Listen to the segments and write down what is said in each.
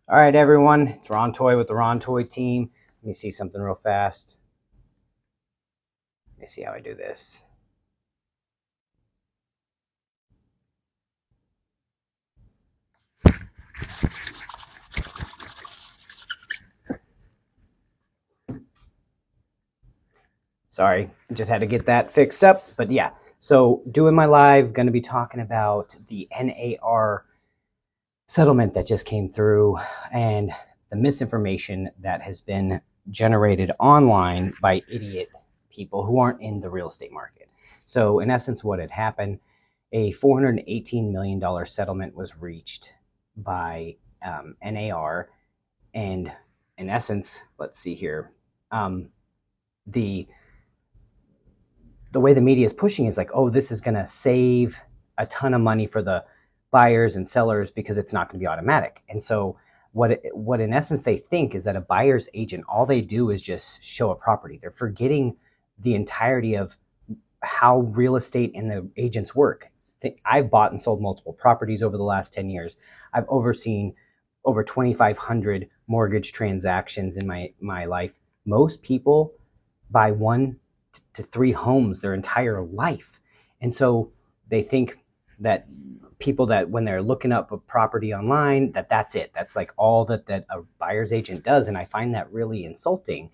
All right, everyone, it's Ron Toy with the Ron Toy team. Let me see something real fast. Let me see how I do this. Sorry, just had to get that fixed up. But yeah, so doing my live, going to be talking about the NAR settlement that just came through and the misinformation that has been generated online by idiot people who aren't in the real estate market. So, in essence, what had happened, a $418 million settlement was reached by NAR. And in essence, let's see here, the the way the media is pushing is like, oh, this is going to save a ton of money for the buyers and sellers because it's not going to be automatic. And so what in essence they think is that a buyer's agent, all they do is just show a property. They're forgetting the entirety of how real estate and the agents work. I've bought and sold multiple properties over the last 10 years. I've overseen over 2,500 mortgage transactions in my life. Most people buy 1 to 3 homes their entire life. And so they think that people that when they're looking up a property online, that's it. That's like all that a buyer's agent does. And I find that really insulting,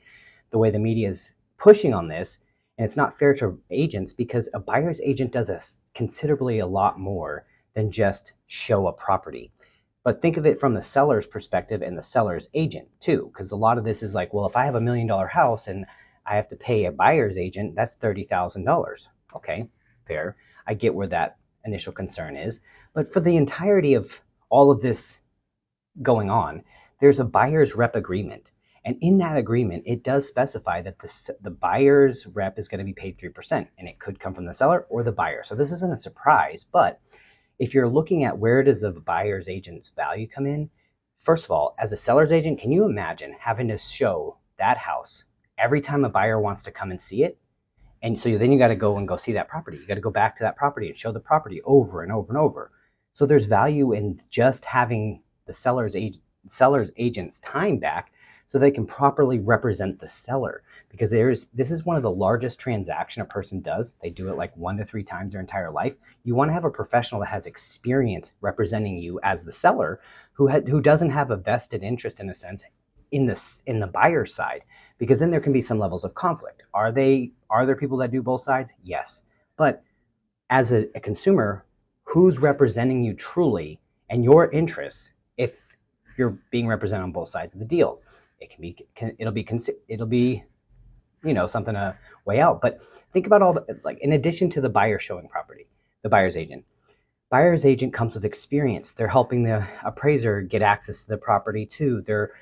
the way the media is pushing on this. And it's not fair to agents because a buyer's agent does considerably a lot more than just show a property. But think of it from the seller's perspective and the seller's agent too, because a lot of this is like, well, if I have $1 million house and I have to pay a buyer's agent, that's $30,000. Okay, fair. I get where that initial concern is. But for the entirety of all of this going on, there's a buyer's rep agreement. And in that agreement, it does specify that the buyer's rep is going to be paid 3%, and it could come from the seller or the buyer. So this isn't a surprise, but if you're looking at where does the buyer's agent's value come in, first of all, as a seller's agent, can you imagine having to show that house every time a buyer wants to come and see it? And so then you got to go see that property. You got to go back to that property and show the property over and over and over. So there's value in just having the seller's agent's time back so they can properly represent the seller, because this is one of the largest transaction a person does. They do it like 1 to 3 times their entire life. You want to have a professional that has experience representing you as the seller, who doesn't have a vested interest, in a sense, in the buyer side, because then there can be some levels of conflict. Are there people that do both sides? Yes. But as a consumer, who's representing you truly and your interests if you're being represented on both sides of the deal? It'll be something to weigh out. But think about all the, like, in addition to the buyer showing property, the buyer's agent comes with experience. They're helping the appraiser get access to the property too. They're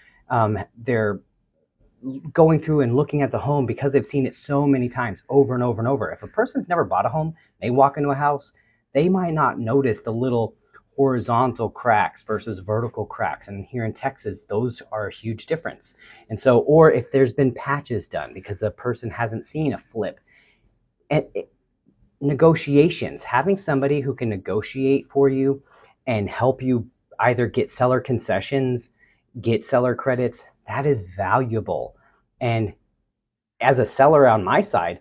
going through and looking at the home because they've seen it so many times over and over and over. If a person's never bought a home, they walk into a house, they might not notice the little horizontal cracks versus vertical cracks. And here in Texas, those are a huge difference. And so, or if there's been patches done because the person hasn't seen a flip. And negotiations, having somebody who can negotiate for you and help you either get seller concessions, get seller credits, that is valuable. And as a seller on my side,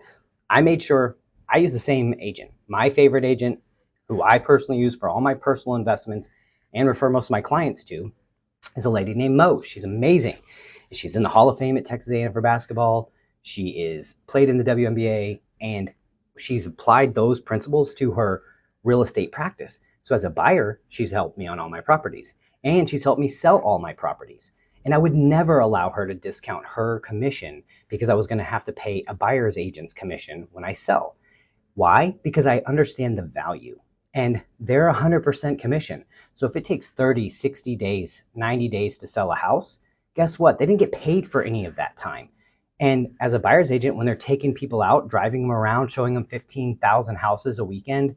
I made sure I use the same agent. My favorite agent, who I personally use for all my personal investments and refer most of my clients to, is a lady named Mo. She's amazing. She's in the Hall of Fame at Texas A&M for basketball. She is played in the WNBA, and she's applied those principles to her real estate practice. So as a buyer, she's helped me on all my properties, and she's helped me sell all my properties. And I would never allow her to discount her commission because I was going to have to pay a buyer's agent's commission when I sell. Why? Because I understand the value, and they're 100% commission. So if it takes 30, 60 days, 90 days to sell a house, guess what? They didn't get paid for any of that time. And as a buyer's agent, when they're taking people out, driving them around, showing them 15,000 houses a weekend,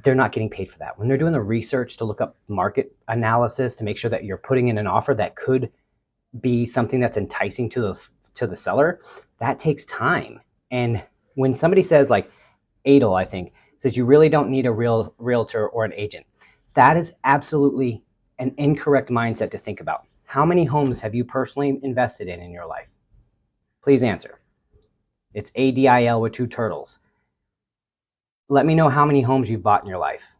they're not getting paid for that. When they're doing the research to look up market analysis to make sure that you're putting in an offer that could be something that's enticing to the seller, that takes time. And when somebody says, like Adel, I think, says you really don't need a realtor or an agent, that is absolutely an incorrect mindset to think about. How many homes have you personally invested in your life? Please answer. It's ADIL with two turtles. Let me know how many homes you've bought in your life.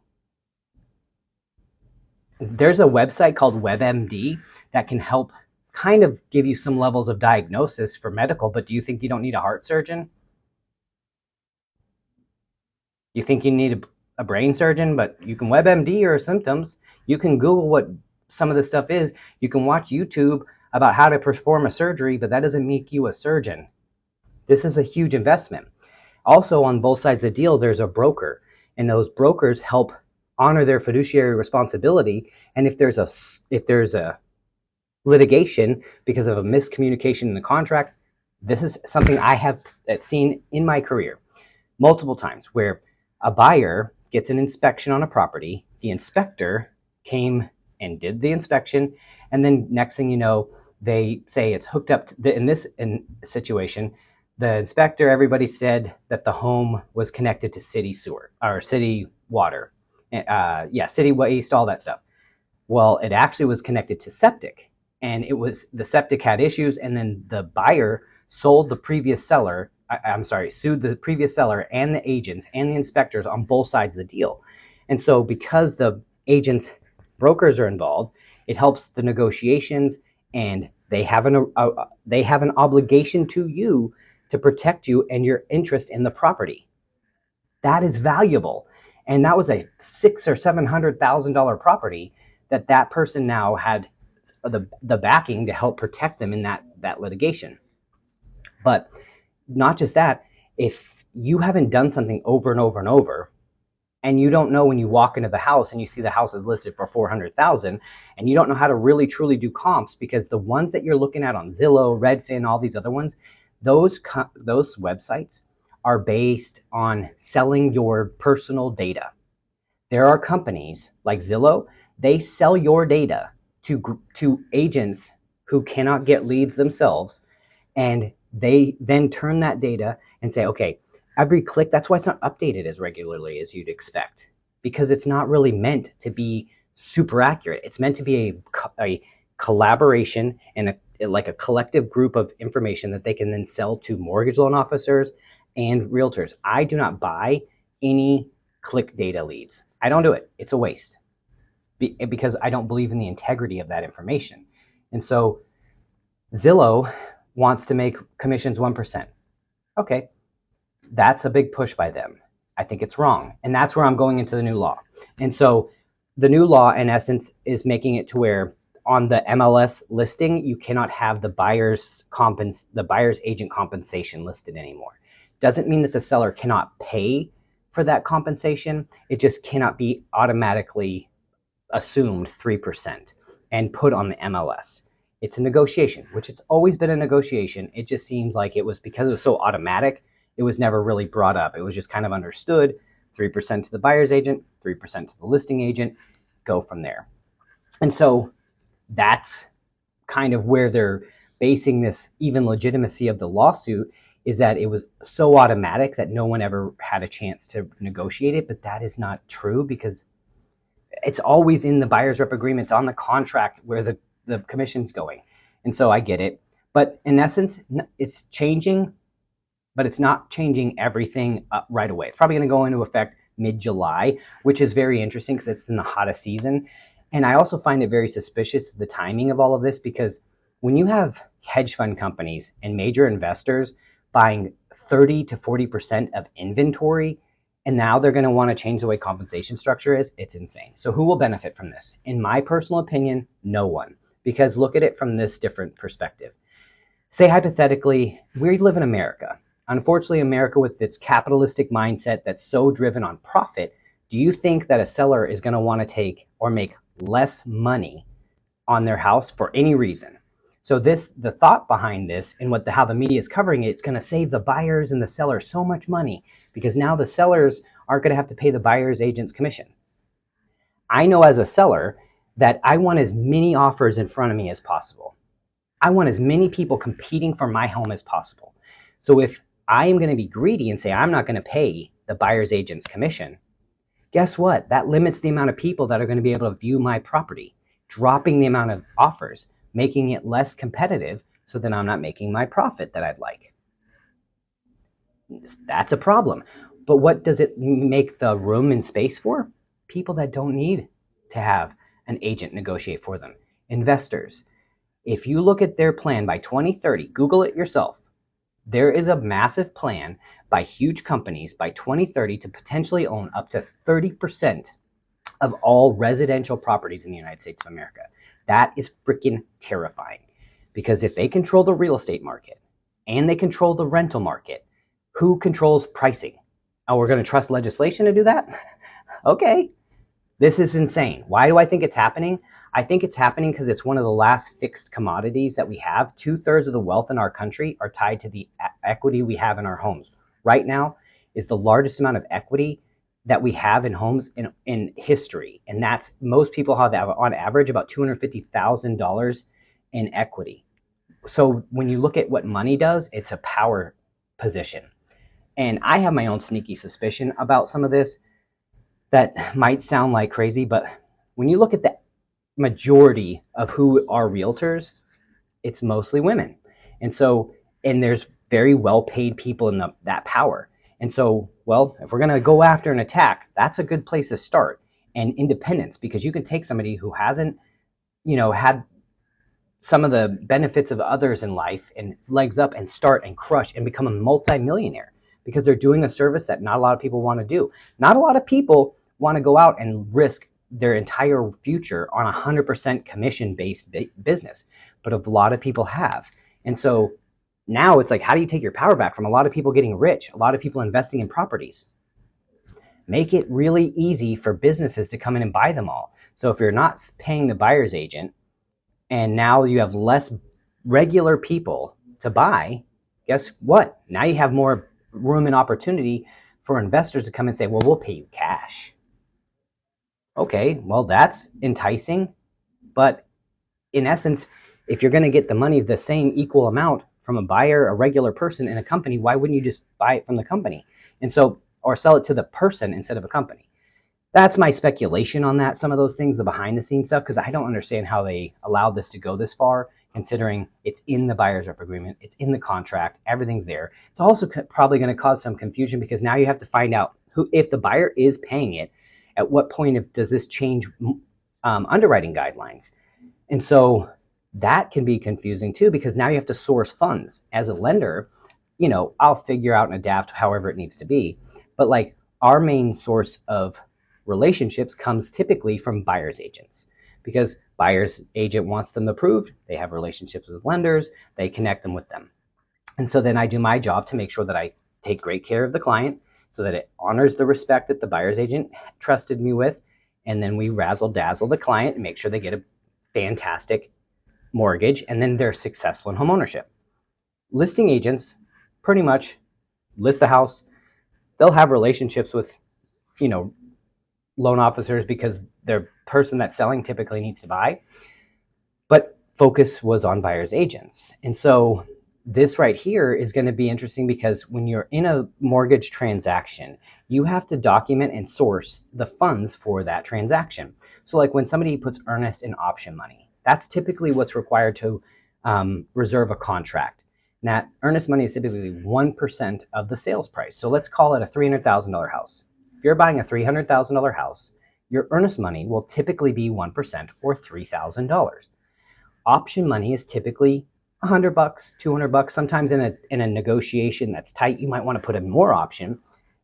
There's a website called WebMD that can help kind of give you some levels of diagnosis for medical, but do you think you don't need a heart surgeon? You think you need a brain surgeon, but you can WebMD your symptoms. You can Google what some of this stuff is. You can watch YouTube about how to perform a surgery, but that doesn't make you a surgeon. This is a huge investment. Also, on both sides of the deal, there's a broker, and those brokers help honor their fiduciary responsibility. And if there's a litigation because of a miscommunication in the contract, this is something I have seen in my career multiple times where a buyer gets an inspection on a property, the inspector came and did the inspection, and then next thing you know, they say it's hooked up to in this situation, the inspector, everybody said that the home was connected to city sewer or city water, city waste, all that stuff. Well, it actually was connected to septic, and it was the septic had issues, and then the buyer sold the previous seller. Sued the previous seller and the agents and the inspectors on both sides of the deal. And so, because the agents, brokers are involved, it helps the negotiations, and they have an obligation to you to protect you and your interest in the property. That is valuable, and that was a $600,000 or $700,000 property that person now had the backing to help protect them in that litigation. But not just that, if you haven't done something over and over and over, and you don't know when you walk into the house and you see the house is listed for $400,000, and you don't know how to really truly do comps, because the ones that you're looking at on Zillow, Redfin, all these other ones, those websites are based on selling your personal data. There are companies like Zillow, they sell your data to agents who cannot get leads themselves, and they then turn that data and say, okay, every click, that's why it's not updated as regularly as you'd expect, because it's not really meant to be super accurate. It's meant to be a collaboration and like a collective group of information that they can then sell to mortgage loan officers and realtors. I do not buy any click data leads. I don't do it. It's a waste because I don't believe in the integrity of that information. And so Zillow wants to make commissions 1%. Okay, that's a big push by them. I think it's wrong. And that's where I'm going into the new law. And so the new law, in essence, is making it to where on the MLS listing, you cannot have the buyer's agent compensation listed anymore. Doesn't mean that the seller cannot pay for that compensation. It just cannot be automatically assumed 3% and put on the MLS. It's a negotiation, which it's always been a negotiation. It just seems like it was because it was so automatic, it was never really brought up. It was just kind of understood, 3% to the buyer's agent, 3% to the listing agent, go from there. And so that's kind of where they're basing this even legitimacy of the lawsuit, is that it was so automatic that no one ever had a chance to negotiate it. But that is not true, because it's always in the buyer's rep agreements on the contract where the commission's going. And so I get it. But in essence, it's changing, but it's not changing everything right away. It's probably going to go into effect mid-July, which is very interesting because it's in the hottest season. And I also find it very suspicious, the timing of all of this, because when you have hedge fund companies and major investors buying 30 to 40% of inventory, and now they're going to want to change the way compensation structure is, it's insane. So who will benefit from this? In my personal opinion, no one. Because look at it from this different perspective. Say hypothetically, we live in America. Unfortunately, America, with its capitalistic mindset that's so driven on profit, do you think that a seller is going to want to take or make less money on their house for any reason? So the thought behind this and how the media is covering it, it's going to save the buyers and the sellers so much money, because now the sellers aren't going to have to pay the buyer's agent's commission. I know as a seller that I want as many offers in front of me as possible. I want as many people competing for my home as possible. So if I am going to be greedy and say I'm not going to pay the buyer's agent's commission, guess what? That limits the amount of people that are going to be able to view my property, dropping the amount of offers, making it less competitive so that I'm not making my profit that I'd like. That's a problem. But what does it make the room and space for? People that don't need to have an agent negotiate for them. Investors. If you look at their plan by 2030, Google it yourself. There is a massive plan by huge companies by 2030 to potentially own up to 30% of all residential properties in the United States of America. That is freaking terrifying, because if they control the real estate market and they control the rental market, who controls pricing? Oh, we're going to trust legislation to do that? Okay. This is insane. Why do I think it's happening? I think it's happening because it's one of the last fixed commodities that we have. 2/3 of the wealth in our country are tied to the equity we have in our homes. Right now is the largest amount of equity that we have in homes in history. And that's, most people have on average about $250,000 in equity. So when you look at what money does, it's a power position. And I have my own sneaky suspicion about some of this that might sound like crazy, but when you look at the majority of who are realtors, it's mostly women. And so, and there's very well-paid people in that power. And so, well, if we're going to go after an attack, that's a good place to start. And independence, because you can take somebody who hasn't, had some of the benefits of others in life and legs up and start and crush and become a multimillionaire, because they're doing a service that not a lot of people want to do. Not a lot of people want to go out and risk their entire future on 100% commission-based business, but a lot of people have. And so now it's like, how do you take your power back from a lot of people getting rich, a lot of people investing in properties? Make it really easy for businesses to come in and buy them all. So if you're not paying the buyer's agent, and now you have less regular people to buy, guess what? Now you have more room and opportunity for investors to come and say, well, we'll pay you cash. Okay, well, that's enticing. But in essence, if you're going to get the money, the same equal amount from a buyer, a regular person in a company, why wouldn't you just buy it from the company? And so, or sell it to the person instead of a company. That's my speculation on that, some of those things, the behind the scenes stuff, because I don't understand how they allowed this to go this far, considering it's in the buyer's rep agreement, it's in the contract, everything's there. It's also probably going to cause some confusion, because now you have to find out who, if the buyer is paying it, at what point does this change underwriting guidelines? And so that can be confusing too, because now you have to source funds. As a lender, I'll figure out and adapt however it needs to be. But like, our main source of relationships comes typically from buyer's agents, because buyer's agent wants them approved. They have relationships with lenders. They connect them with them. And so then I do my job to make sure that I take great care of the client so that it honors the respect that the buyer's agent trusted me with. And then we razzle dazzle the client and make sure they get a fantastic mortgage, and then they're successful in homeownership. Listing agents pretty much list the house. They'll have relationships with, loan officers, because their person that's selling typically needs to buy. But focus was on buyer's agents. And so this right here is going to be interesting, because when you're in a mortgage transaction, you have to document and source the funds for that transaction. So like when somebody puts earnest and option money, that's typically what's required to reserve a contract. And that earnest money is typically 1% of the sales price. So let's call it a $300,000 house. If you're buying a $300,000 house, your earnest money will typically be 1% or $3,000. Option money is typically $100, $200. Sometimes in a negotiation that's tight, you might want to put in more option.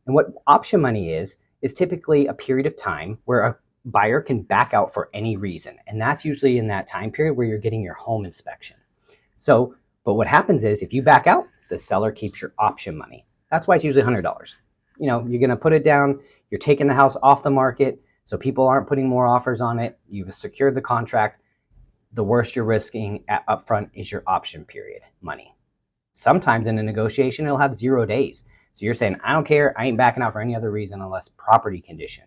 And what option money is typically a period of time where a buyer can back out for any reason. And that's usually in that time period where you're getting your home inspection. So, but what happens is if you back out, the seller keeps your option money. That's why it's usually $100. You're going to put it down. You're taking the house off the market, so people aren't putting more offers on it. You've secured the contract. The worst you're risking up front is your option period money. Sometimes in a negotiation, it'll have 0 days. So you're saying, I don't care. I ain't backing out for any other reason unless property condition.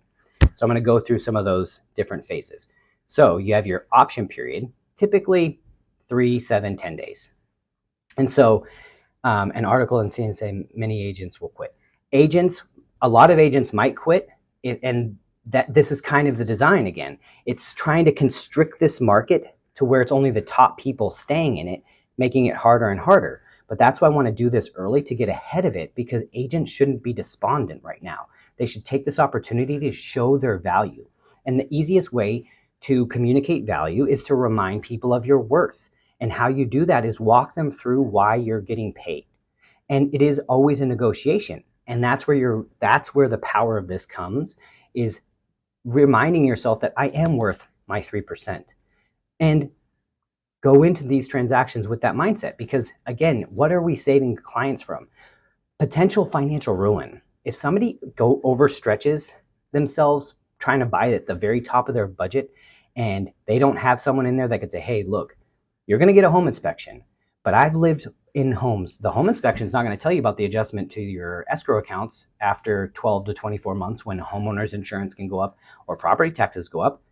So I'm going to go through some of those different phases. So you have your option period, typically 3, 7, 10 days. And so an article in CNC, many agents will quit. A lot of agents might quit, and that this is kind of the design again. It's trying to constrict this market to where it's only the top people staying in it, making it harder and harder. But that's why I want to do this early, to get ahead of it, because agents shouldn't be despondent right now. They should take this opportunity to show their value. And the easiest way to communicate value is to remind people of your worth. And how you do that is walk them through why you're getting paid. And it is always a negotiation. And that's where the power of this comes, is reminding yourself that I am worth my 3%. And go into these transactions with that mindset, because again, what are we saving clients from? Potential financial ruin. If somebody overstretches themselves trying to buy at the very top of their budget, and they don't have someone in there that could say, hey, look, you're going to get a home inspection, but I've lived in homes. The home inspection is not going to tell you about the adjustment to your escrow accounts after 12 to 24 months, when homeowners insurance can go up or property taxes go up.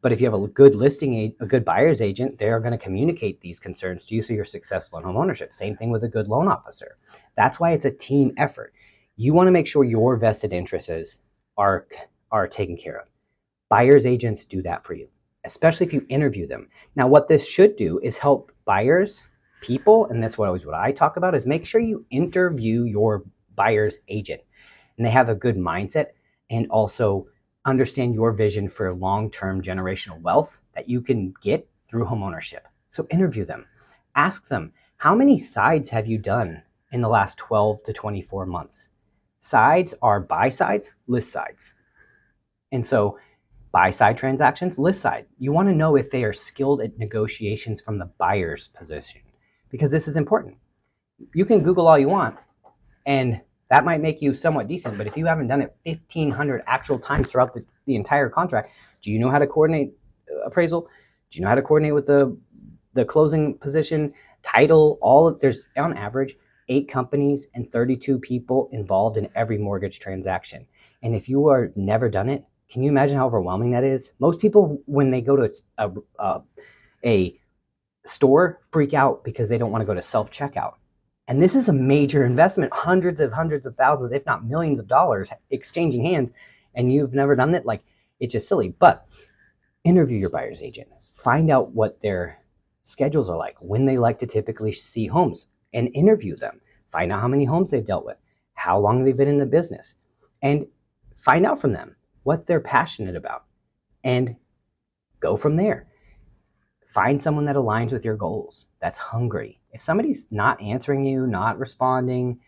But if you have a good a good buyer's agent, they are going to communicate these concerns to you, so you're successful in home ownership. Same thing with a good loan officer. That's why it's a team effort. You want to make sure your vested interests are taken care of. Buyer's agents do that for you, especially if you interview them. Now, what this should do is help buyers, people, and that's what I talk about, is make sure you interview your buyer's agent and they have a good mindset, and also understand your vision for long-term generational wealth that you can get through homeownership. So interview them. Ask them, how many sides have you done in the last 12 to 24 months? Sides are buy sides, list sides. And so buy side transactions, list side. You want to know if they are skilled at negotiations from the buyer's position, because this is important. You can Google all you want, and that might make you somewhat decent, but if you haven't done it 1,500 actual times throughout the entire contract, do you know how to coordinate appraisal? Do you know how to coordinate with the closing position, title? There's on average 8 companies and 32 people involved in every mortgage transaction. And if you are never done it, can you imagine how overwhelming that is? Most people, when they go to a store, freak out because they don't want to go to self-checkout. And this is a major investment, hundreds of thousands, if not millions of dollars exchanging hands, and you've never done it. Like, it's just silly. But interview your buyer's agent. Find out what their schedules are like, when they like to typically see homes, and interview them. Find out how many homes they've dealt with, how long they've been in the business, and find out from them what they're passionate about, and go from there. Find someone that aligns with your goals, that's hungry. If somebody's not answering you, not responding,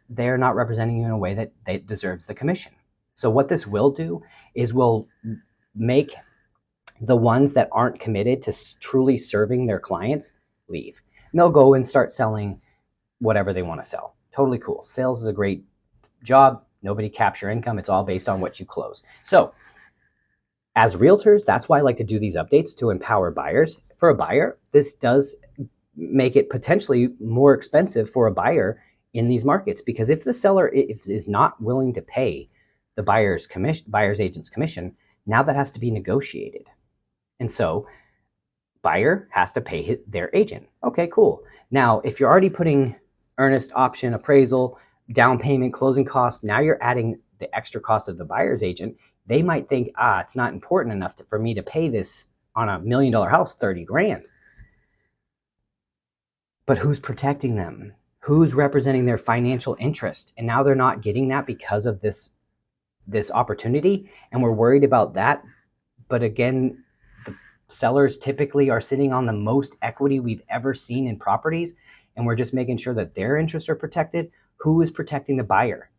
they're not representing you in a way that deserves the commission. So what this will do is will make the ones that aren't committed to truly serving their clients leave. And they'll go and start selling whatever they want to sell. Totally cool. Sales is a great job. Nobody caps your income. It's all based on what you close. So as realtors, that's why I like to do these updates, to empower buyers. For a buyer, this does make it potentially more expensive for a buyer in these markets, because if the seller is not willing to pay the buyer's agent's commission, now that has to be negotiated. And so buyer has to pay their agent. Okay, cool. Now, if you're already putting earnest option, appraisal, down payment, closing costs, now you're adding the extra cost of the buyer's agent. They might think, it's not important enough for me to pay this on $1 million house, 30 grand. But who's protecting them? Who's representing their financial interest? And now they're not getting that because of this opportunity, and we're worried about that. But again, the sellers typically are sitting on the most equity we've ever seen in properties, and we're just making sure that their interests are protected. Who is protecting the buyer?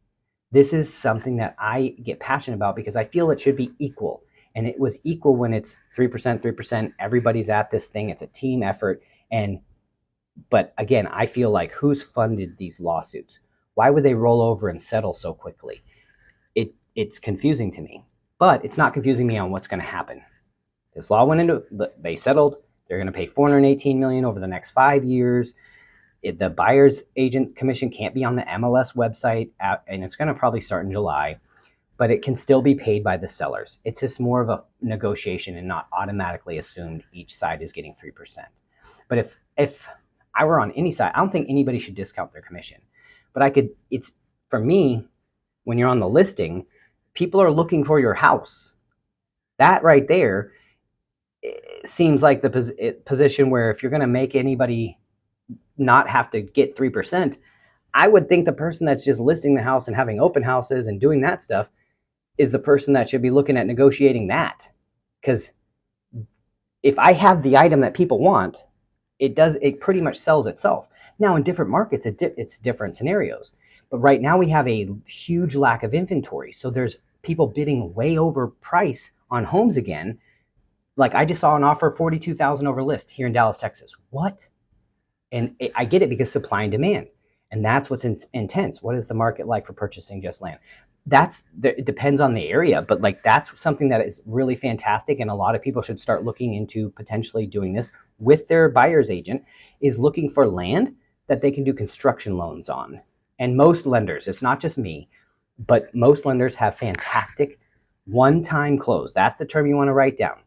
This is something that I get passionate about, because I feel it should be equal. And it was equal when it's 3%, everybody's at this thing. It's a team effort. But again, I feel like, who's funded these lawsuits? Why would they roll over and settle so quickly? It's confusing to me, but it's not confusing me on what's going to happen. This law went into, they settled. They're going to pay $418 million over the next 5 years. The buyer's agent commission can't be on the MLS website, and it's going to probably start in July, but it can still be paid by the sellers. It's just more of a negotiation and not automatically assumed each side is getting 3%. But if I were on any side, I don't think anybody should discount their commission. But it's, for me, when you're on the listing, people are looking for your house. That right there, seems like the position where if you're going to make anybody not have to get 3%, I would think the person that's just listing the house and having open houses and doing that stuff is the person that should be looking at negotiating that. Because if I have the item that people want, it pretty much sells itself. Now in different markets, it's different scenarios. But right now we have a huge lack of inventory. So there's people bidding way over price on homes again. Like I just saw an offer 42,000 over list here in Dallas, Texas. What? And I get it because supply and demand. And that's what's intense. What is the market like for purchasing just land? It depends on the area, but like that's something that is really fantastic. And a lot of people should start looking into potentially doing this with their buyer's agent, is looking for land that they can do construction loans on. And most lenders, it's not just me, but most lenders have fantastic one-time close. That's the term you want to write down.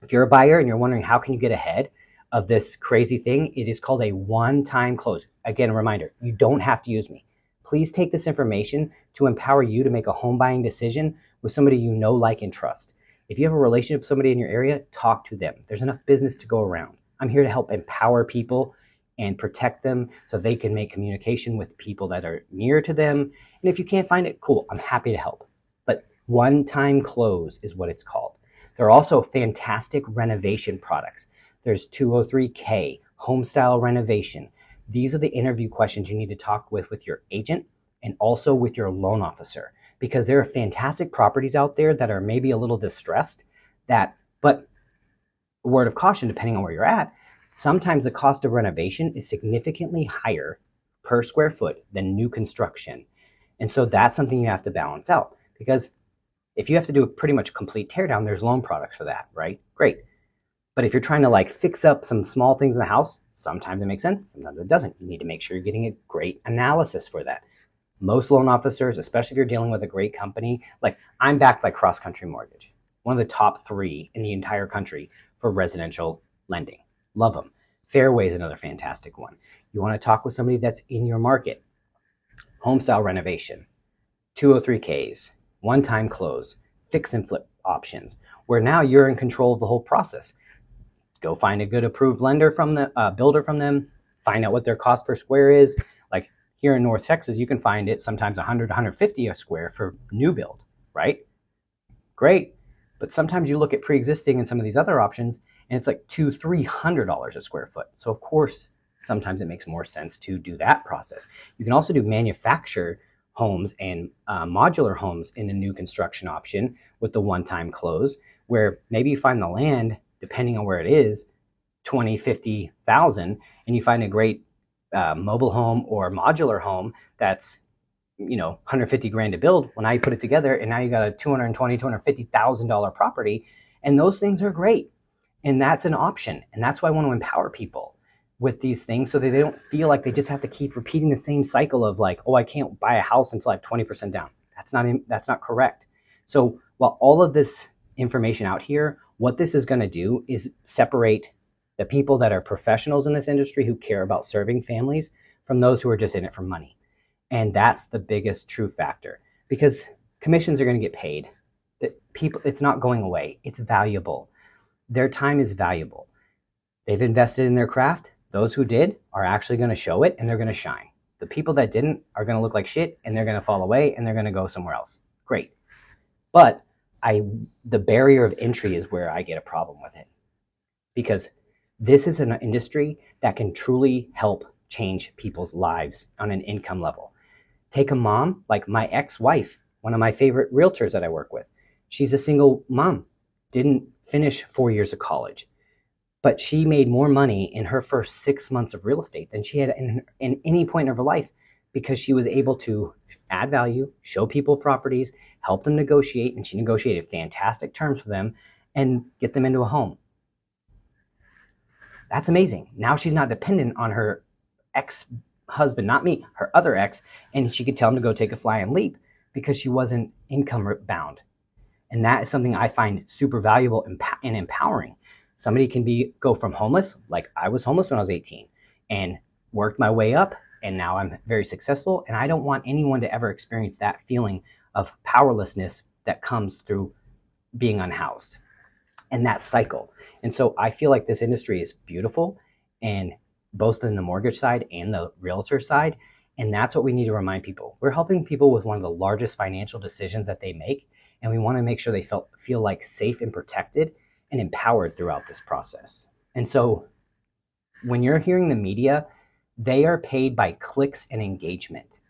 If you're a buyer and you're wondering how can you get ahead of this crazy thing, it is called a one-time close. Again, a reminder, you don't have to use me. Please take this information to empower you to make a home buying decision with somebody you know, like, and trust. If you have a relationship with somebody in your area, talk to them. There's enough business to go around. I'm here to help empower people and protect them so they can make communication with people that are near to them. And if you can't find it, cool, I'm happy to help. But one-time close is what it's called. There are also fantastic renovation products. There's 203K, home style renovation. These are the interview questions you need to talk with your agent and also with your loan officer, because there are fantastic properties out there that are maybe a little distressed, but word of caution, depending on where you're at, sometimes the cost of renovation is significantly higher per square foot than new construction. And so that's something you have to balance out, because if you have to do a pretty much complete teardown, there's loan products for that, right? Great. But if you're trying to like fix up some small things in the house, sometimes it makes sense, sometimes it doesn't. You need to make sure you're getting a great analysis for that. Most loan officers, especially if you're dealing with a great company, like I'm backed by Cross Country Mortgage, one of the top 3 in the entire country for residential lending. Love them. Fairway is another fantastic one. You want to talk with somebody that's in your market. Home style renovation, 203Ks, one-time close, fix and flip options, where now you're in control of the whole process. Go find a good approved lender from the builder from them, find out what their cost per square is. Like here in North Texas, you can find it sometimes 100, 150 a square for new build, right? Great. But sometimes you look at pre-existing and some of these other options, and it's like $200-300 a square foot. So of course, sometimes it makes more sense to do that process. You can also do manufactured homes and modular homes in a new construction option with the one-time close, where maybe you find the land, depending on where it is, 20, 50,000, and you find a great mobile home or modular home that's 150 grand to build. Well, now you put it together and now you got a $250,000 property, and those things are great. And that's an option. And that's why I want to empower people with these things so that they don't feel like they just have to keep repeating the same cycle of like, oh, I can't buy a house until I have 20% down. That's not correct. So while all of this information out here, what this is going to do is separate the people that are professionals in this industry who care about serving families from those who are just in it for money. And that's the biggest true factor, because commissions are going to get paid. It's not going away. It's valuable. Their time is valuable. They've invested in their craft. Those who did are actually going to show it and they're going to shine. The people that didn't are going to look like shit and they're going to fall away and they're going to go somewhere else. Great. But the barrier of entry is where I get a problem with it, because this is an industry that can truly help change people's lives on an income level. Take a mom like my ex-wife, one of my favorite realtors that I work with. She's a single mom, didn't finish 4 years of college, but she made more money in her first 6 months of real estate than she had in any point of her life, because she was able to add value, show people properties, help them negotiate, and she negotiated fantastic terms for them and get them into a home. That's amazing. Now she's not dependent on her ex-husband, not me, her other ex, and she could tell him to go take a fly and leap because she wasn't income bound. And that is something I find super valuable and empowering. Somebody can go from homeless, like I was homeless when I was 18, and worked my way up, and now I'm very successful. And I don't want anyone to ever experience that feeling of powerlessness that comes through being unhoused and that cycle. And so I feel like this industry is beautiful, and both in the mortgage side and the realtor side. And that's what we need to remind people. We're helping people with one of the largest financial decisions that they make. And we want to make sure they feel like safe and protected and empowered throughout this process. And so when you're hearing the media, they are paid by clicks and engagement.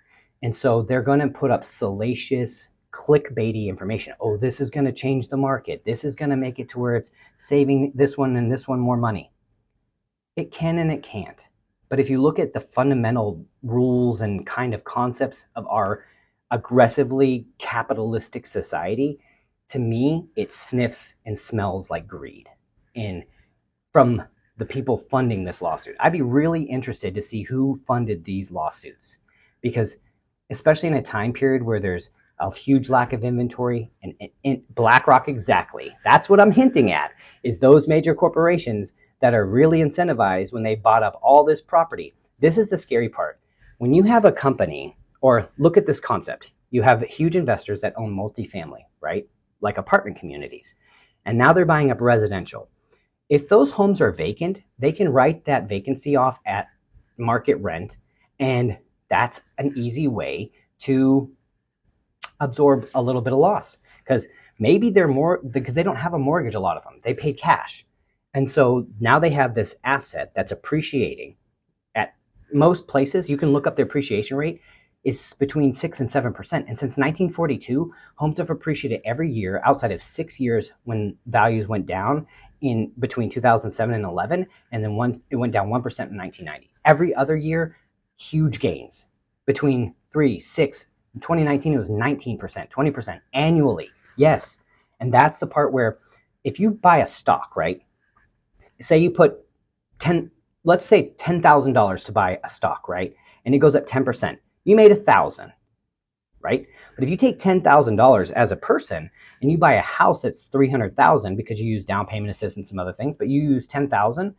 And so they're going to put up salacious, clickbaity information. Oh, this is going to change the market. This is going to make it to where it's saving this one and this one more money. It can and it can't. But if you look at the fundamental rules and kind of concepts of our aggressively capitalistic society, to me, it sniffs and smells like greed. And from the people funding this lawsuit, I'd be really interested to see who funded these lawsuits, because especially in a time period where there's a huge lack of inventory and BlackRock, exactly. That's what I'm hinting at, is those major corporations that are really incentivized when they bought up all this property. This is the scary part. When you have a company, or look at this concept, you have huge investors that own multifamily, right? Like apartment communities. And now they're buying up residential. If those homes are vacant, they can write that vacancy off at market rent. And that's an easy way to absorb a little bit of loss, because maybe they're more, because they don't have a mortgage, a lot of them, they pay cash. And so now they have this asset that's appreciating. At most places, you can look up the appreciation rate is between 6 and 7%. And since 1942, homes have appreciated every year outside of 6 years when values went down in between 2007 and 11, and then it went down 1% in 1990. Every other year, huge gains. Between 3, 6, in 2019, it was 19%, 20% annually. Yes. And that's the part where if you buy a stock, right? Say you put 10, let's say $10,000 to buy a stock, right? And it goes up 10%. You made 1,000, right? But if you take $10,000 as a person and you buy a house that's 300,000 because you use down payment assistance and some other things, but you use 10,000,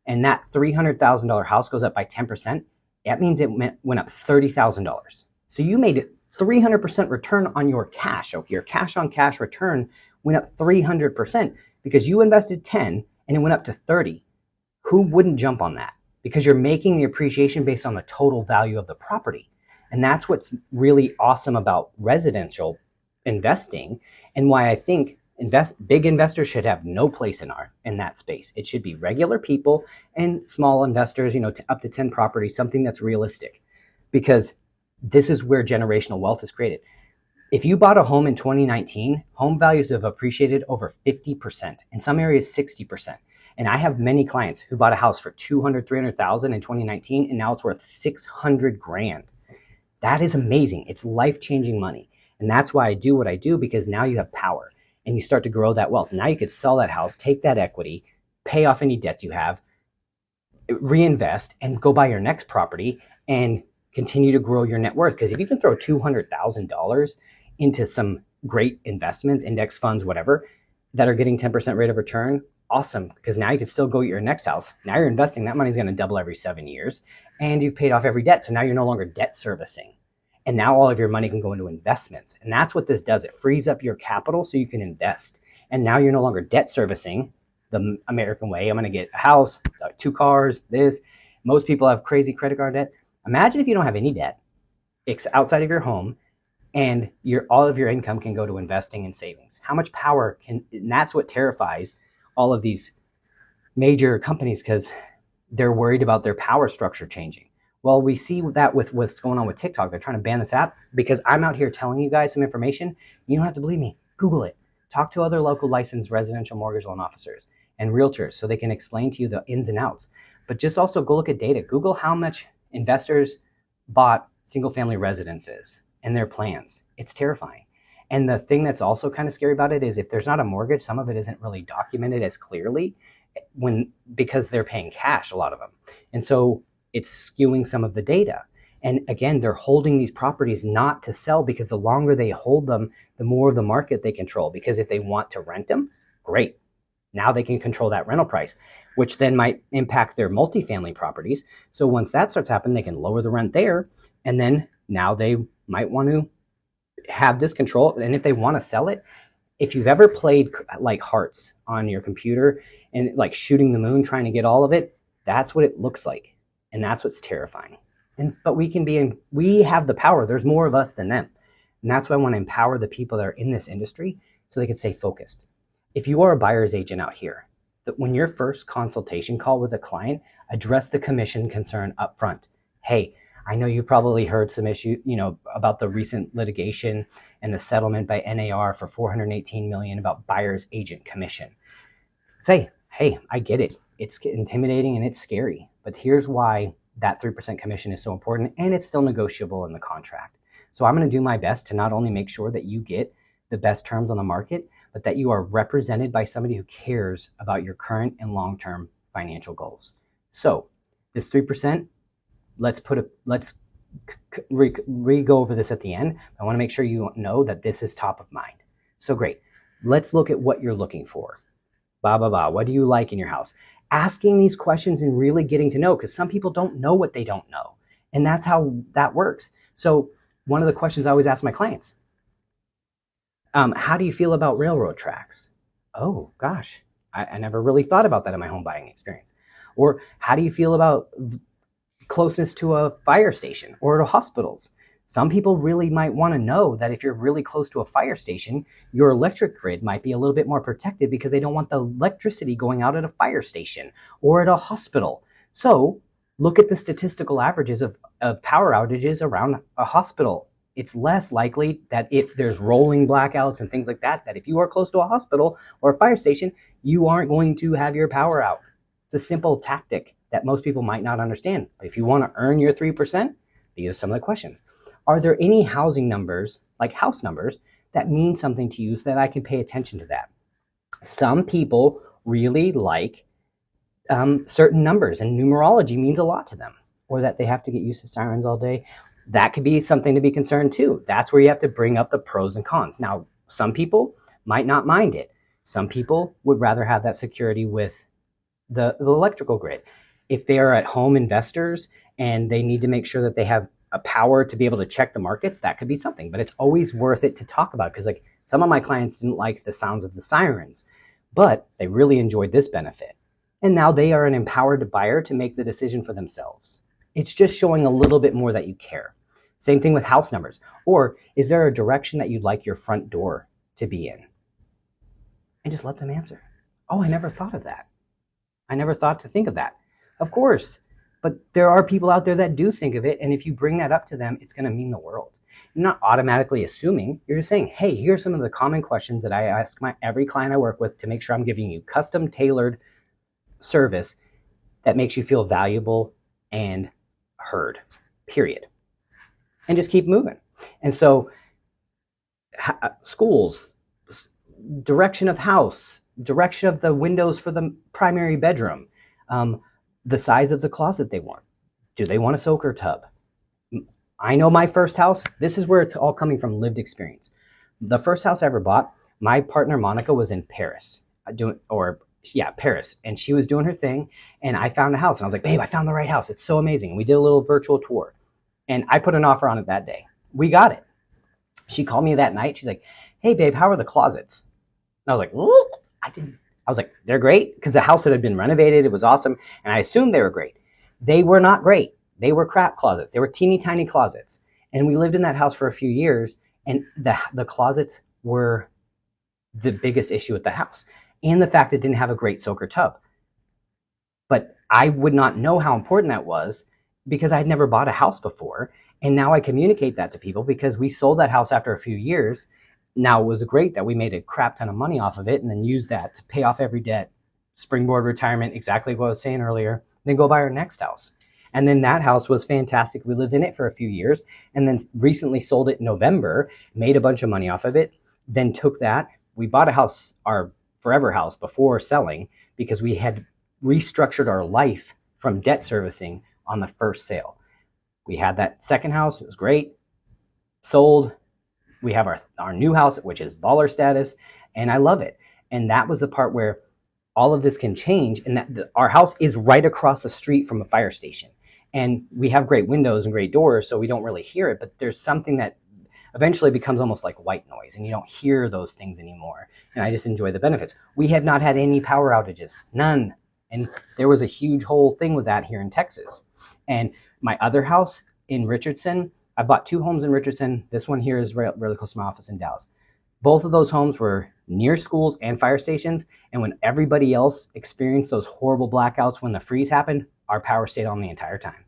and that $300,000 house goes up by 10%, that means it went up $30,000. So you made 300% return on your cash. Okay, your cash on cash return went up 300% because you invested 10 and it went up to 30. Who wouldn't jump on that? Because you're making the appreciation based on the total value of the property. And that's what's really awesome about residential investing, and why I think big investors should have no place in that space. It should be regular people and small investors, up to 10 properties, something that's realistic, because this is where generational wealth is created. If you bought a home in 2019, home values have appreciated over 50%, in some areas 60%. And I have many clients who bought a house for 200, 300,000 in 2019, and now it's worth 600 grand. That is amazing. It's life-changing money. And that's why I do what I do, because now you have power and you start to grow that wealth. Now you could sell that house, take that equity, pay off any debts you have, reinvest, and go buy your next property and continue to grow your net worth. Because if you can throw $200,000 into some great investments, index funds, whatever, that are getting 10% rate of return, awesome. Because now you can still go get your next house. Now you're investing. That money's going to double every 7 years, and you've paid off every debt. So now you're no longer debt servicing. And now all of your money can go into investments. And that's what this does. It frees up your capital so you can invest. And now you're no longer debt servicing the American way. I'm going to get a house, 2 cars, this. Most people have crazy credit card debt. Imagine if you don't have any debt outside of your home, and all of your income can go to investing and savings. How much power and that's what terrifies all of these major companies, because they're worried about their power structure changing. Well, we see that with what's going on with TikTok. They're trying to ban this app because I'm out here telling you guys some information. You don't have to believe me. Google it. Talk to other local licensed residential mortgage loan officers and realtors so they can explain to you the ins and outs. But just also go look at data. Google how much investors bought single family residences and their plans. It's terrifying. And the thing that's also kind of scary about it is if there's not a mortgage, some of it isn't really documented as clearly because they're paying cash, a lot of them. And so it's skewing some of the data. And again, they're holding these properties not to sell, because the longer they hold them, the more of the market they control. Because if they want to rent them, great. Now they can control that rental price, which then might impact their multifamily properties. So once that starts happening, they can lower the rent there. And then now they might want to have this control. And if they want to sell it, If you've ever played like hearts on your computer and like shooting the moon trying to get all of it, that's what it looks like. And that's what's terrifying. But we have the power. There's more of us than them. And that's why I want to empower the people that are in this industry so they can stay focused. If you are a buyer's agent out here, that when your first consultation call with a client, address the commission concern up front. Hey, I know you probably heard some issue, about the recent litigation and the settlement by NAR for $418 million about buyer's agent commission. Say, hey, I get it. It's intimidating and it's scary, but here's why that 3% commission is so important, and it's still negotiable in the contract. So I'm going to do my best to not only make sure that you get the best terms on the market, but that you are represented by somebody who cares about your current and long-term financial goals. So this 3%, let's go over this at the end. I want to make sure you know that this is top of mind. So great. Let's look at what you're looking for. Blah, blah, blah. What do you like in your house? Asking these questions and really getting to know, because some people don't know what they don't know. And that's how that works. So one of the questions I always ask my clients, how do you feel about railroad tracks? Oh, gosh, I never really thought about that in my home buying experience. Or how do you feel about closeness to a fire station or to hospitals? Some people really might want to know that if you're really close to a fire station, your electric grid might be a little bit more protected because they don't want the electricity going out at a fire station or at a hospital. So look at the statistical averages of power outages around a hospital. It's less likely that if there's rolling blackouts and things like that, that if you are close to a hospital or a fire station, you aren't going to have your power out. It's a simple tactic that most people might not understand. But if you want to earn your 3%, these are some of the questions. Are there any housing numbers, like house numbers, that mean something to you so that I can pay attention to that? Some people really like certain numbers, and numerology means a lot to them, or that they have to get used to sirens all day. That could be something to be concerned too. That's where you have to bring up the pros and cons. Now, some people might not mind it. Some people would rather have that security with the electrical grid. If they are at home investors and they need to make sure that they have a power to be able to check the markets, that could be something. But it's always worth it to talk about, because like some of my clients didn't like the sounds of the sirens, but they really enjoyed this benefit. And now they are an empowered buyer to make the decision for themselves. It's just showing a little bit more that you care. Same thing with house numbers. Or is there a direction that you'd like your front door to be in? And just let them answer. Oh, I never thought of that. I never thought to think of that. Of course, but there are people out there that do think of it, and if you bring that up to them, it's going to mean the world. You're not automatically assuming, you're just saying, hey, here's some of the common questions that I ask every client I work with to make sure I'm giving you custom tailored service that makes you feel valuable and heard, period. And just keep moving. And so schools, direction of house, direction of the windows for the primary bedroom, the size of the closet they want. Do they want a soaker tub? I know my first house, this is where it's all coming from lived experience. The first house I ever bought, my partner Monica was in Paris, Paris, and she was doing her thing, and I found a house, and I was like, babe, I found the right house. It's so amazing. And we did a little virtual tour, and I put an offer on it that day. We got it. She called me that night. She's like, hey, babe, how are the closets? And I was like, ooh, I was like, they're great, because the house had been renovated. It was awesome. And I assumed they were great. They were not great. They were crap closets. They were teeny tiny closets. And we lived in that house for a few years, and the closets were the biggest issue at the house. And the fact it didn't have a great soaker tub. But I would not know how important that was because I'd never bought a house before. And now I communicate that to people because we sold that house after a few years. Now, it was great that we made a crap ton of money off of it and then used that to pay off every debt, springboard retirement, exactly what I was saying earlier, then go buy our next house. And then that house was fantastic. We lived in it for a few years and then recently sold it in November, made a bunch of money off of it, then took that. We bought a house, our forever house, before selling because we had restructured our life from debt servicing on the first sale. We had that second house. It was great. Sold. We have our new house, which is baller status, and I love it. And that was the part where all of this can change, and that our house is right across the street from a fire station. And we have great windows and great doors, so we don't really hear it, but there's something that eventually becomes almost like white noise, and you don't hear those things anymore. And I just enjoy the benefits. We have not had any power outages, none. And there was a huge whole thing with that here in Texas. And my other house in Richardson, I bought 2 homes in Richardson. This one here is really close to my office in Dallas. Both of those homes were near schools and fire stations. And when everybody else experienced those horrible blackouts when the freeze happened, our power stayed on the entire time.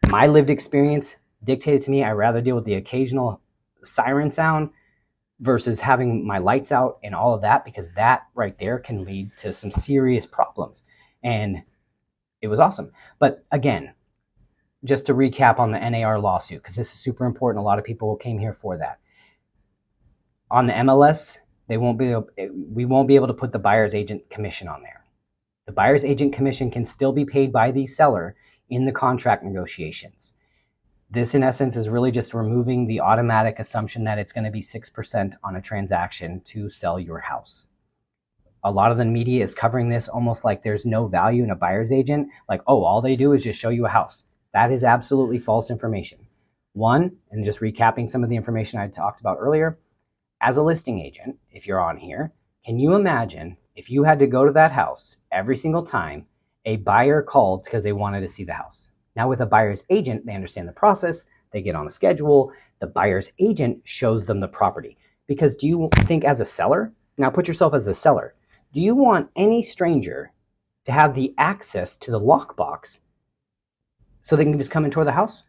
My lived experience dictated to me I'd rather deal with the occasional siren sound versus having my lights out and all of that, because that right there can lead to some serious problems. And it was awesome. But again, just to recap on the NAR lawsuit, because this is super important. A lot of people came here for that. On the MLS, we won't be able to put the buyer's agent commission on there. The buyer's agent commission can still be paid by the seller in the contract negotiations. This, in essence, is really just removing the automatic assumption that it's going to be 6% on a transaction to sell your house. A lot of the media is covering this almost like there's no value in a buyer's agent. Like, oh, all they do is just show you a house. That is absolutely false information. One, and just recapping some of the information I talked about earlier, as a listing agent, if you're on here, can you imagine if you had to go to that house every single time a buyer called because they wanted to see the house? Now with a buyer's agent, they understand the process, they get on a schedule, the buyer's agent shows them the property. Because do you think as a seller, now put yourself as the seller, do you want any stranger to have the access to the lockbox so they can just come and tour the house?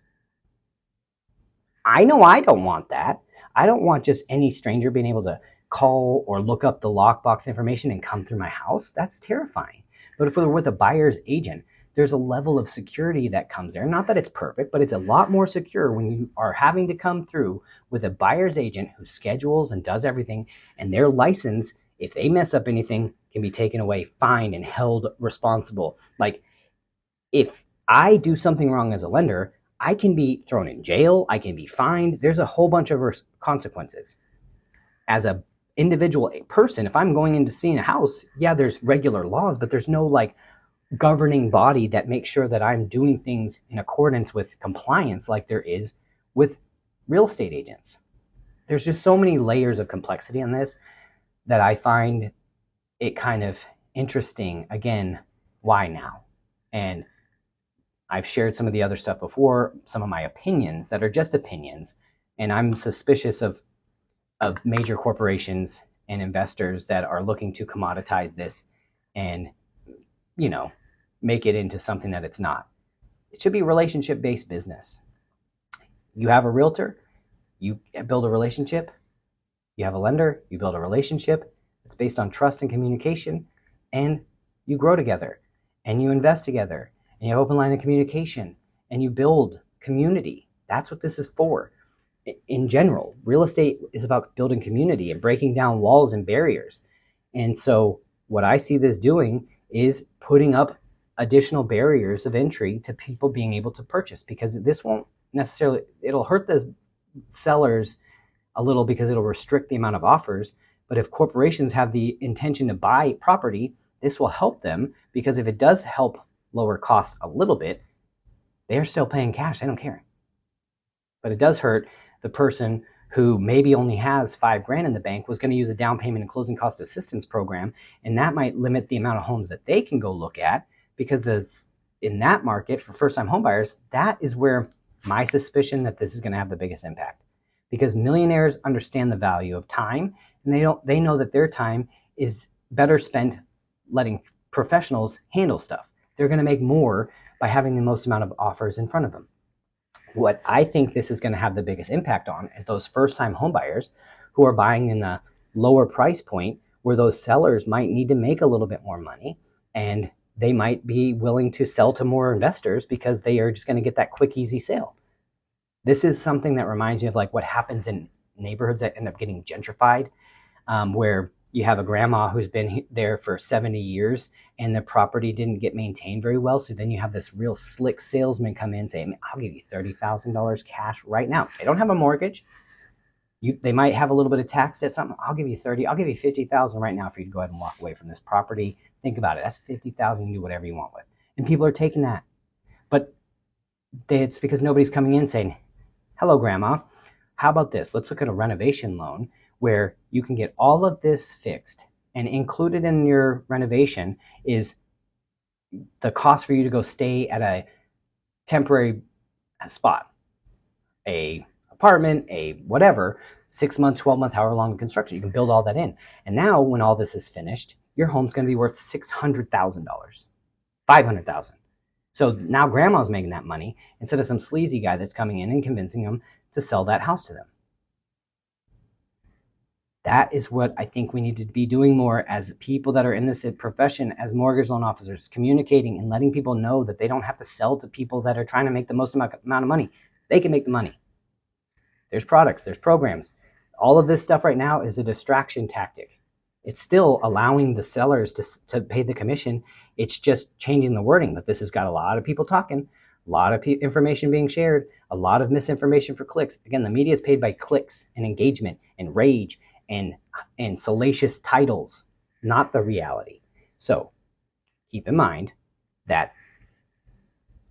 I know I don't want that. I don't want just any stranger being able to call or look up the lockbox information and come through my house. That's terrifying. But if we're with a buyer's agent, there's a level of security that comes there. Not that it's perfect, but it's a lot more secure when you are having to come through with a buyer's agent who schedules and does everything, and their license, if they mess up anything, can be taken away, fined, and held responsible. Like, if I do something wrong as a lender, I can be thrown in jail, I can be fined. There's a whole bunch of consequences. As a individual person, if I'm going into seeing a house, yeah, there's regular laws, but there's no like governing body that makes sure that I'm doing things in accordance with compliance like there is with real estate agents. There's just so many layers of complexity in this that I find it kind of interesting. Again, why now? And I've shared some of the other stuff before, some of my opinions that are just opinions, and I'm suspicious of major corporations and investors that are looking to commoditize this and, you know, make it into something that it's not. It should be relationship-based business. You have a realtor, you build a relationship. You have a lender, you build a relationship. It's based on trust and communication, and you grow together, and you invest together, and you have open line of communication, and you build community. That's what this is for. In general, real estate is about building community and breaking down walls and barriers. And so what I see this doing is putting up additional barriers of entry to people being able to purchase, because this won't necessarily, it'll hurt the sellers a little because it'll restrict the amount of offers. But if corporations have the intention to buy property, this will help them, because if it does help lower costs a little bit, they're still paying cash. They don't care. But it does hurt the person who maybe only has $5,000 in the bank, was going to use a down payment and closing cost assistance program, and that might limit the amount of homes that they can go look at, because in that market for first-time homebuyers, that is where my suspicion that this is going to have the biggest impact, because millionaires understand the value of time, and they know that their time is better spent letting professionals handle stuff. They're going to make more by having the most amount of offers in front of them. What I think this is going to have the biggest impact on is those first-time homebuyers who are buying in the lower price point, where those sellers might need to make a little bit more money, and they might be willing to sell to more investors because they are just going to get that quick, easy sale. This is something that reminds me of like what happens in neighborhoods that end up getting gentrified, where you have a grandma who's been there for 70 years and the property didn't get maintained very well. So then you have this real slick salesman come in saying, I'll give you $30,000 cash right now. They don't have a mortgage. They might have a little bit of tax at something. I'll give you 30. I'll give you 50,000 right now for you to go ahead and walk away from this property. Think about it. That's 50,000. You can do whatever you want with. And people are taking that. But it's because nobody's coming in saying, hello, grandma. how about this? Let's look at a renovation loan where you can get all of this fixed, and included in your renovation is the cost for you to go stay at a temporary spot, a apartment, a whatever, 6 months, 12 months, however long the construction. You can build all that in. And now when all this is finished, your home's going to be worth $600,000, $500,000. So now grandma's making that money instead of some sleazy guy that's coming in and convincing them to sell that house to them. That is what I think we need to be doing more as people that are in this profession, as mortgage loan officers, communicating and letting people know that they don't have to sell to people that are trying to make the most amount of money. They can make the money. There's products, there's programs. All of this stuff right now is a distraction tactic. It's still allowing the sellers to pay the commission. It's just changing the wording. But this has got a lot of people talking, a lot of information being shared, a lot of misinformation for clicks. Again, the media is paid by clicks and engagement and rage and salacious titles, not the reality. So keep in mind that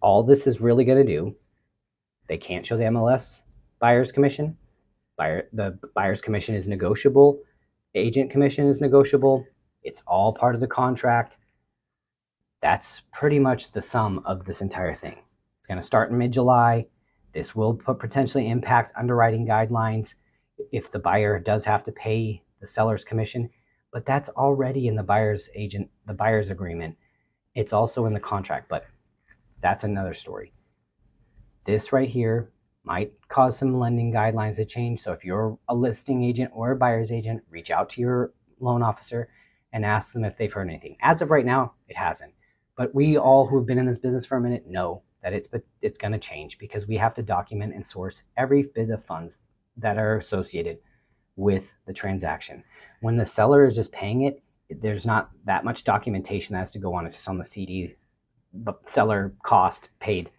all this is really going to do, they can't show the MLS buyer's commission. The buyer's commission is negotiable. Agent commission is negotiable. It's all part of the contract. That's pretty much the sum of this entire thing. It's going to start in mid-July. This will potentially impact underwriting guidelines if the buyer does have to pay the seller's commission, but that's already in the buyer's agreement. It's also in the contract, but that's another story. This right here might cause some lending guidelines to change. So if you're a listing agent or a buyer's agent, reach out to your loan officer and ask them if they've heard anything. As of right now, it hasn't. But we all who have been in this business for a minute know that it's going to change because we have to document and source every bit of funds that are associated with the transaction. When the seller is just paying it, there's not that much documentation that has to go on. It's just on the CD, but seller cost paid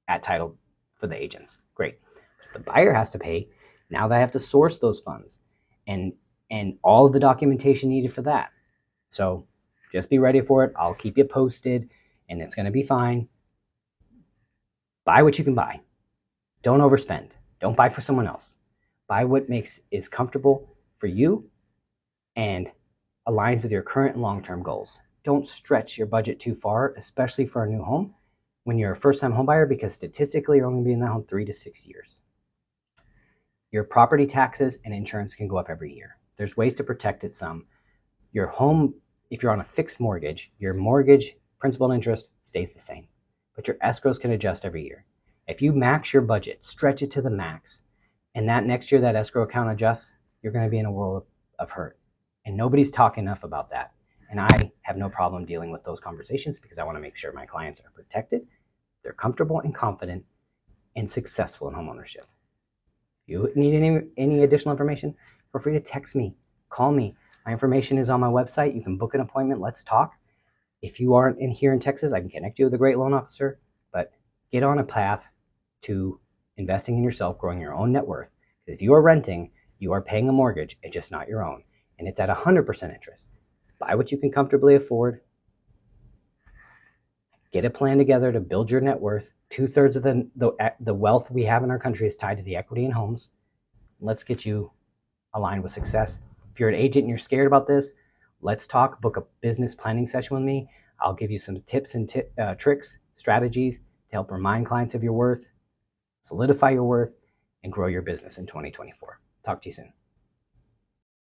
at title for the agents. Great. But the buyer has to pay. Now they have to source those funds and all of the documentation needed for that. So just be ready for it. I'll keep you posted and it's going to be fine. Buy what you can buy. Don't overspend. Don't buy for someone else. Buy what is comfortable for you and aligns with your current and long-term goals. Don't stretch your budget too far, especially for a new home when you're a first-time home buyer, because statistically you're only going to be in that home 3 to 6 years. Your property taxes and insurance can go up every year. There's ways to protect it some. Your home, if you're on a fixed mortgage, your mortgage principal and interest stays the same, but your escrows can adjust every year. If you max your budget, stretch it to the max, and that next year that escrow account adjusts, you're going to be in a world of hurt. And nobody's talking enough about that. And I have no problem dealing with those conversations because I want to make sure my clients are protected, they're comfortable and confident and successful in homeownership. If you need any additional information, feel free to text me, call me. My information is on my website. You can book an appointment. Let's talk. If you aren't here in Texas, I can connect you with a great loan officer, but get on a path to investing in yourself, growing your own net worth. Because if you are renting, you are paying a mortgage, it's just not your own. And it's at 100% interest. Buy what you can comfortably afford. Get a plan together to build your net worth. 2/3 of the wealth we have in our country is tied to the equity in homes. Let's get you aligned with success. If you're an agent and you're scared about this, let's talk. Book a business planning session with me. I'll give you some tips and tricks, strategies to help remind clients of your worth, solidify your worth, and grow your business in 2024. Talk to you soon.